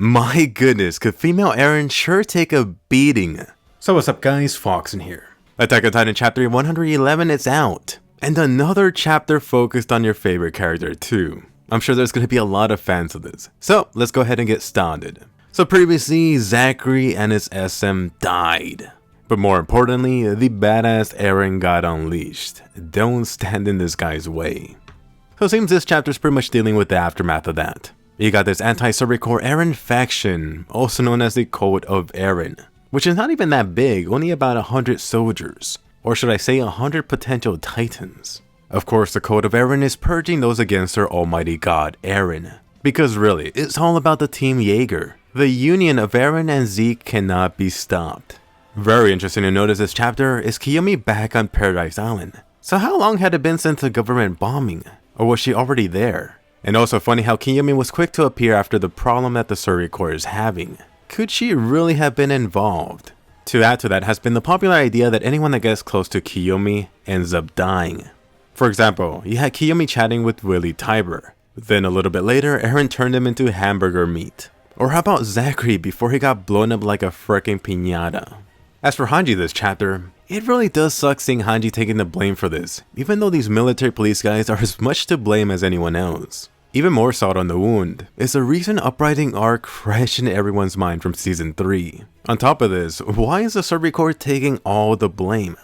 My goodness, could female Eren sure take a beating. So what's up guys, Foxen here. Attack on Titan chapter 111 is out. And another chapter focused on your favorite character too. I'm sure there's going to be a lot of fans of this. So let's go ahead and get started. So previously, Zachary and his SM died. But more importantly, the badass Eren got unleashed. Don't stand in this guy's way. So it seems this chapter is pretty much dealing with the aftermath of that. You got this anti-Survey-Core Eren faction, also known as the Code of Eren, which is not even that big, only about 100 soldiers. Or should I say 100 potential titans. Of course, the Code of Eren is purging those against their almighty god, Eren. Because really, it's all about the Team Yeager. The union of Eren and Zeke cannot be stopped. Very interesting to notice this chapter is Kiyomi back on Paradis Island. So how long had it been since the government bombing? Or was she already there? And also funny how Kiyomi was quick to appear after the problem that the Survey-Core is having. Could she really have been involved? To add to that has been the popular idea that anyone that gets close to Kiyomi ends up dying. For example, you had Kiyomi chatting with Willy Tybur. Then a little bit later, Eren turned him into hamburger meat. Or how about Zachary before he got blown up like a freaking piñata? As for Hanji this chapter, it really does suck seeing Hanji taking the blame for this, even though these military police guys are as much to blame as anyone else. Even more salt on the wound is the recent uprising arc fresh in everyone's mind from season 3. On top of this, why is the Survey-Core taking all the blame?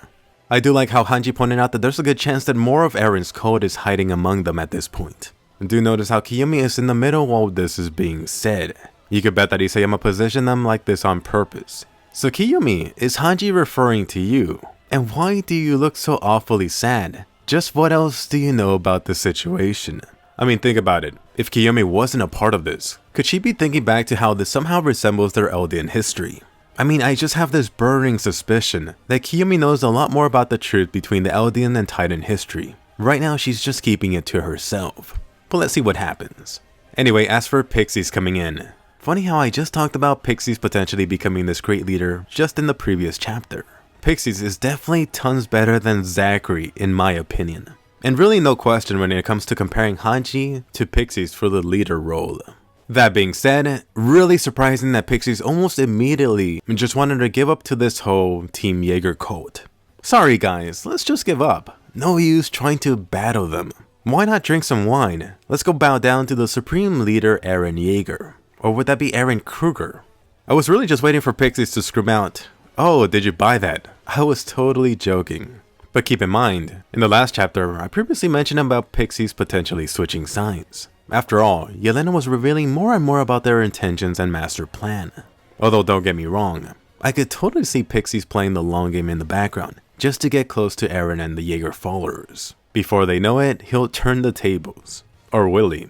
I do like how Hanji pointed out that there's a good chance that more of Eren's code is hiding among them at this point. Do notice how Kiyomi is in the middle while this is being said. You could bet that Isayama positioned them like this on purpose. So Kiyomi, is Hanji referring to you? And why do you look so awfully sad? Just what else do you know about the situation? I mean, think about it. If Kiyomi wasn't a part of this, could she be thinking back to how this somehow resembles their Eldian history? I mean, I just have this burning suspicion that Kiyomi knows a lot more about the truth between the Eldian and Titan history. Right now, she's just keeping it to herself. But let's see what happens. Anyway, as for Pixies coming in. Funny how I just talked about Pixies potentially becoming this great leader just in the previous chapter. Pixies is definitely tons better than Zachary in my opinion. And really no question when it comes to comparing Hanji to Pixies for the leader role. That being said, really surprising that Pixies almost immediately just wanted to give up to this whole Team Yeager cult. Sorry guys, let's just give up. No use trying to battle them. Why not drink some wine? Let's go bow down to the supreme leader Eren Yeager. Or would that be Eren Kruger? I was really just waiting for Pixies to scream out, "Oh, did you buy that?" I was totally joking. But keep in mind, in the last chapter, I previously mentioned about Pixies potentially switching sides. After all, Yelena was revealing more and more about their intentions and master plan. Although don't get me wrong, I could totally see Pixies playing the long game in the background, just to get close to Eren and the Yeager followers. Before they know it, he'll turn the tables. Or will he?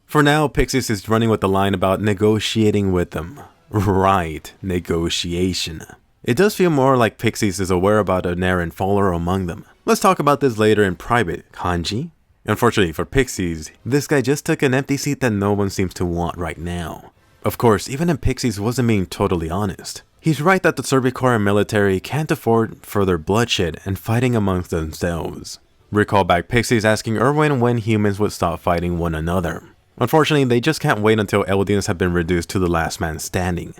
For now, Pixies is running with the line about negotiating with them. Right, negotiation. It does feel more like Pixies is aware about an Eren follower among them. Let's talk about this later in private, Hanji. Unfortunately for Pixies, this guy just took an empty seat that no one seems to want right now. Of course, even if Pixies wasn't being totally honest, he's right that the Survey-Core and military can't afford further bloodshed and fighting amongst themselves. Recall back Pixies asking Erwin when humans would stop fighting one another. Unfortunately, they just can't wait until Eldians have been reduced to the last man standing.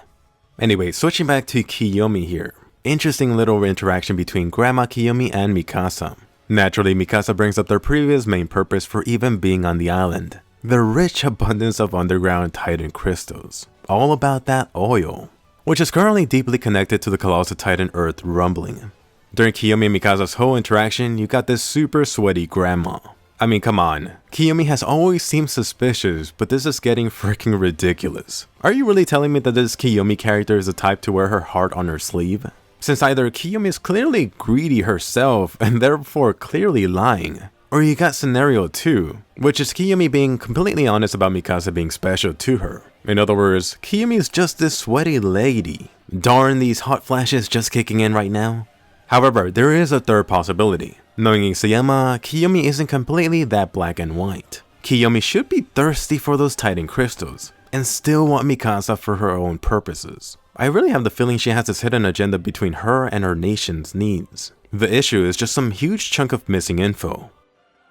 Anyway, switching back to Kiyomi here. Interesting little interaction between Grandma Kiyomi and Mikasa. Naturally, Mikasa brings up their previous main purpose for even being on the island. The rich abundance of underground Titan crystals. All about that oil, which is currently deeply connected to the colossal Titan Earth rumbling. During Kiyomi and Mikasa's whole interaction, you got this super sweaty grandma. I mean, come on. Kiyomi has always seemed suspicious, but this is getting freaking ridiculous. Are you really telling me that this Kiyomi character is the type to wear her heart on her sleeve? Since either Kiyomi is clearly greedy herself and therefore clearly lying, or you got scenario 2, which is Kiyomi being completely honest about Mikasa being special to her. In other words, Kiyomi is just this sweaty lady. Darn, these hot flashes just kicking in right now. However, there is a third possibility. Knowing Isayama, Kiyomi isn't completely that black and white. Kiyomi should be thirsty for those Titan crystals, and still want Mikasa for her own purposes. I really have the feeling she has this hidden agenda between her and her nation's needs. The issue is just some huge chunk of missing info.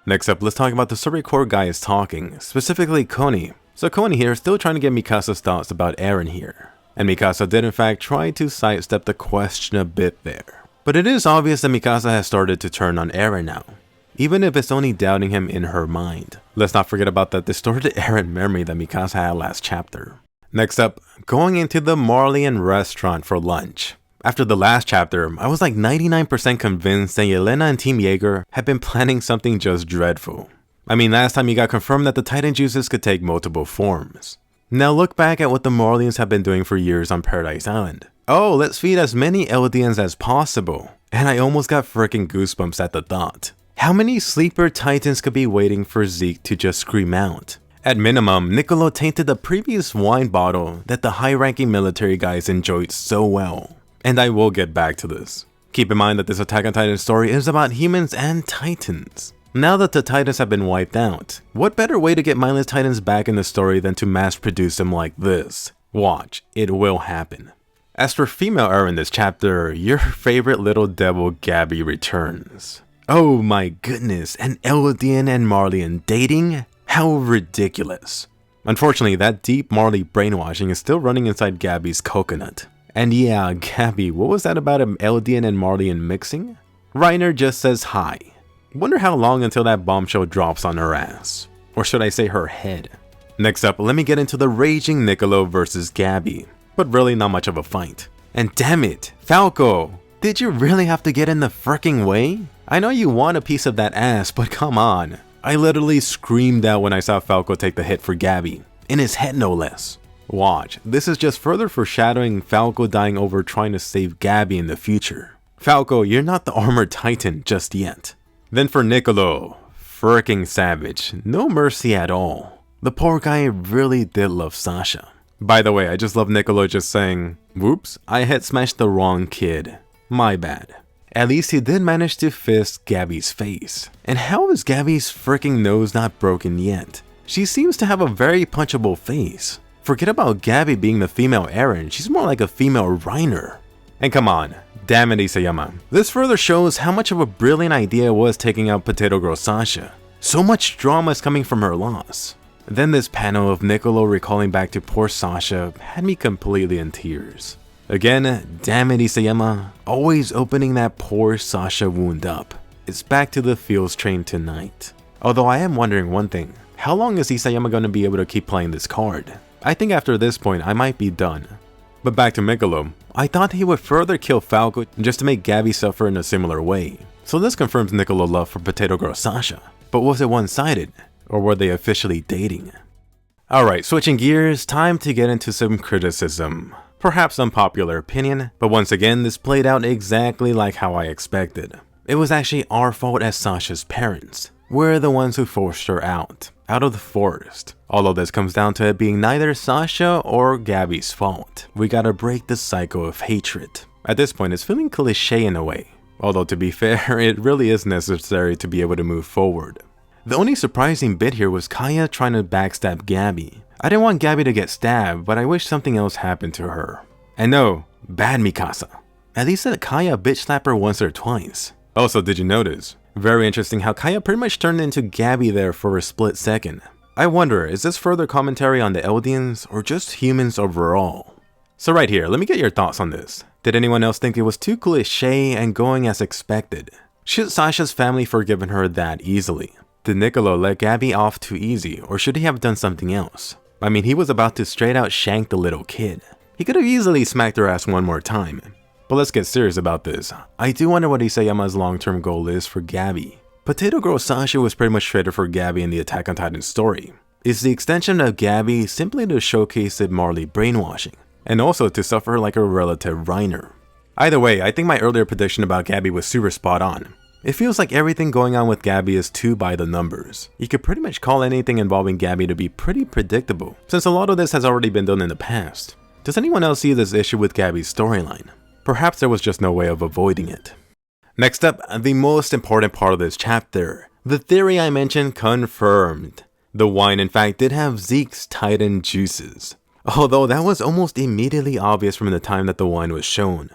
Next up, let's talk about the Survey-Core guys talking, specifically Connie. So Koni here is still trying to get Mikasa's thoughts about Eren here. And Mikasa did in fact try to sidestep the question a bit there. But it is obvious that Mikasa has started to turn on Eren now, even if it's only doubting him in her mind. Let's not forget about that distorted Eren memory that Mikasa had last chapter. Next up, going into the Marleyan restaurant for lunch. After the last chapter, I was like 99% convinced that Yelena and Team Yeager had been planning something just dreadful. I mean, last time you got confirmed that the Titan juices could take multiple forms. Now look back at what the Marleyans have been doing for years on Paradis Island. Oh, let's feed as many Eldians as possible. And I almost got freaking goosebumps at the thought. How many sleeper Titans could be waiting for Zeke to just scream out? At minimum, Niccolo tainted the previous wine bottle that the high-ranking military guys enjoyed so well. And I will get back to this. Keep in mind that this Attack on Titan story is about humans and Titans. Now that the Titans have been wiped out, what better way to get mindless Titans back in the story than to mass produce them like this? Watch, it will happen. As for female Eren in this chapter, your favorite little devil Gabi returns. Oh my goodness, an Eldian and Marleyan dating? How ridiculous. Unfortunately, that deep Marley brainwashing is still running inside Gabi's coconut. And yeah, Gabi, what was that about an Eldian and Marleyan mixing? Reiner just says hi. Wonder how long until that bombshell drops on her ass. Or should I say her head. Next up, let me get into the raging Niccolo versus Gabi. But really not much of a fight. And damn it, Falco! Did you really have to get in the fricking way? I know you want a piece of that ass, but come on. I literally screamed out when I saw Falco take the hit for Gabi. In his head no less. Watch, this is just further foreshadowing Falco dying over trying to save Gabi in the future. Falco, you're not the armored titan just yet. Then for Niccolo, fricking savage, no mercy at all. The poor guy really did love Sasha. By the way, I just love Niccolo just saying, whoops, I had smashed the wrong kid. My bad. At least he did manage to fist Gabi's face. And how is Gabi's fricking nose not broken yet? She seems to have a very punchable face. Forget about Gabi being the female Eren, she's more like a female Reiner. And come on, damn it Isayama. This further shows how much of a brilliant idea it was taking out Potato Girl Sasha. So much drama is coming from her loss. Then this panel of Niccolo recalling back to poor Sasha had me completely in tears. Again, damn it Isayama, always opening that poor Sasha wound up. It's back to the feels train tonight. Although I am wondering one thing, how long is Isayama going to be able to keep playing this card? I think after this point I might be done. But back to Niccolo, I thought he would further kill Falco just to make Gabi suffer in a similar way. So this confirms Niccolo's love for Potato Girl Sasha. But was it one-sided? Or were they officially dating? Alright, switching gears, time to get into some criticism. Perhaps unpopular opinion, but once again this played out exactly like how I expected. It was actually our fault as Sasha's parents. We're the ones who forced her out of the forest. Although this comes down to it being neither Sasha or Gabi's fault. We gotta break the cycle of hatred. At this point it's feeling cliche in a way. Although to be fair, it really is necessary to be able to move forward. The only surprising bit here was Kaya trying to backstab Gabi. I didn't want Gabi to get stabbed, but I wish something else happened to her. And no, bad Mikasa. At least let Kaya bitch slap her once or twice. Also, did you notice? Very interesting how Kaya pretty much turned into Gabi there for a split second. I wonder, is this further commentary on the Eldians or just humans overall? So right here, let me get your thoughts on this. Did anyone else think it was too cliche and going as expected? Should Sasha's family forgiven her that easily? Did Niccolo let Gabi off too easy, or should he have done something else? I mean, he was about to straight out shank the little kid. He could have easily smacked her ass one more time. But let's get serious about this. I do wonder what Isayama's long-term goal is for Gabi. Potato Girl Sasha was pretty much traded for Gabi in the Attack on Titan story. Is the extension of Gabi simply to showcase the Marley brainwashing, and also to suffer like a relative Reiner? Either way, I think my earlier prediction about Gabi was super spot on. It feels like everything going on with Gabi is too by the numbers. You could pretty much call anything involving Gabi to be pretty predictable, since a lot of this has already been done in the past. Does anyone else see this issue with Gabi's storyline? Perhaps there was just no way of avoiding it. Next up, the most important part of this chapter. The theory I mentioned confirmed. The wine in fact did have Zeke's Titan juices. Although that was almost immediately obvious from the time that the wine was shown.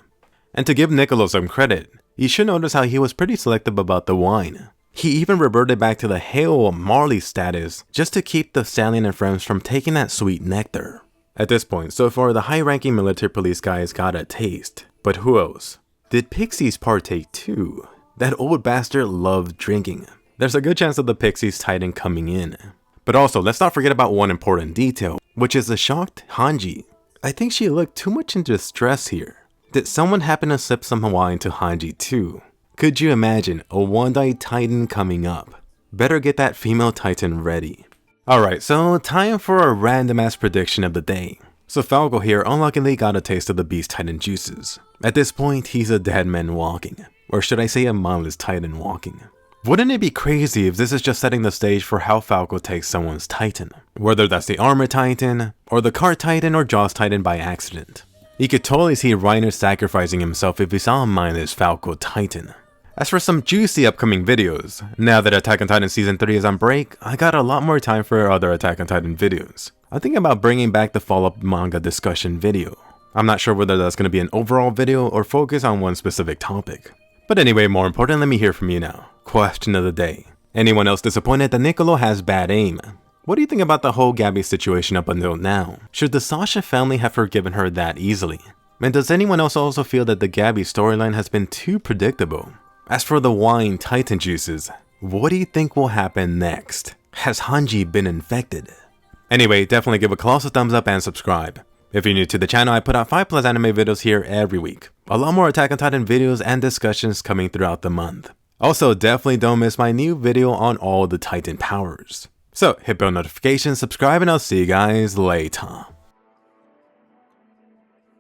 And to give Niccolo some credit, you should notice how he was pretty selective about the wine. He even reverted back to the Hail Marley status just to keep the stallion and friends from taking that sweet nectar. At this point, so far the high-ranking military police guys got a taste. But who else? Did Pixies partake too? That old bastard loved drinking. There's a good chance of the Pixies Titan coming in. But also, let's not forget about one important detail, which is the shocked Hanji. I think she looked too much in distress here. Did someone happen to slip some wine to Hanji too? Could you imagine a one-eyed Titan coming up? Better get that female Titan ready. Alright, so time for a random ass prediction of the day. So Falco here unluckily got a taste of the Beast Titan juices. At this point, he's a dead man walking. Or should I say a mindless Titan walking. Wouldn't it be crazy if this is just setting the stage for how Falco takes someone's Titan? Whether that's the Armor Titan, or the Car Titan, or Jaws Titan by accident. You could totally see Reiner sacrificing himself if he saw a mindless Falco Titan. As for some juicy upcoming videos, now that Attack on Titan Season 3 is on break, I got a lot more time for other Attack on Titan videos. I'm thinking about bringing back the follow-up manga discussion video. I'm not sure whether that's going to be an overall video or focus on one specific topic. But anyway, more important, let me hear from you now. Question of the day. Anyone else disappointed that Niccolo has bad aim? What do you think about the whole Gabby situation up until now? Should the Sasha family have forgiven her that easily? And does anyone else also feel that the Gabby storyline has been too predictable? As for the wine Titan juices, what do you think will happen next? Has Hanji been infected? Anyway, definitely give a colossal thumbs up and subscribe. If you're new to the channel, I put out 5+ anime videos here every week. A lot more Attack on Titan videos and discussions coming throughout the month. Also, definitely don't miss my new video on all the Titan powers. So, hit bell notifications, subscribe, and I'll see you guys later.